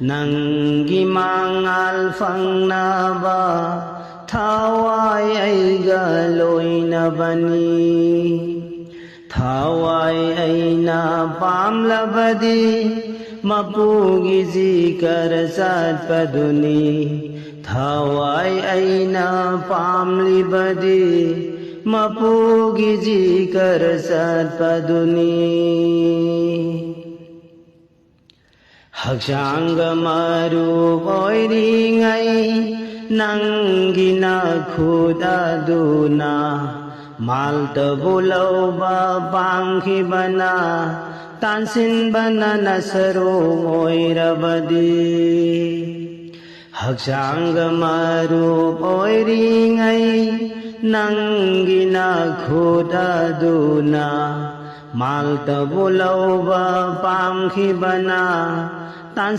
Nanggi mangal fangnaba thawai aiga loinabani thawai aina pamlabadi mapugi zikar satpaduni thawai aina pamlibadi mapugi zikar satpaduni Hakshang maru oiringai nangina khudaduna malta buloba bangkhibana tansin bana nasaro oirabadi Hakshang maru oiringai nangina khudaduna malta buloba bangkhibana Tan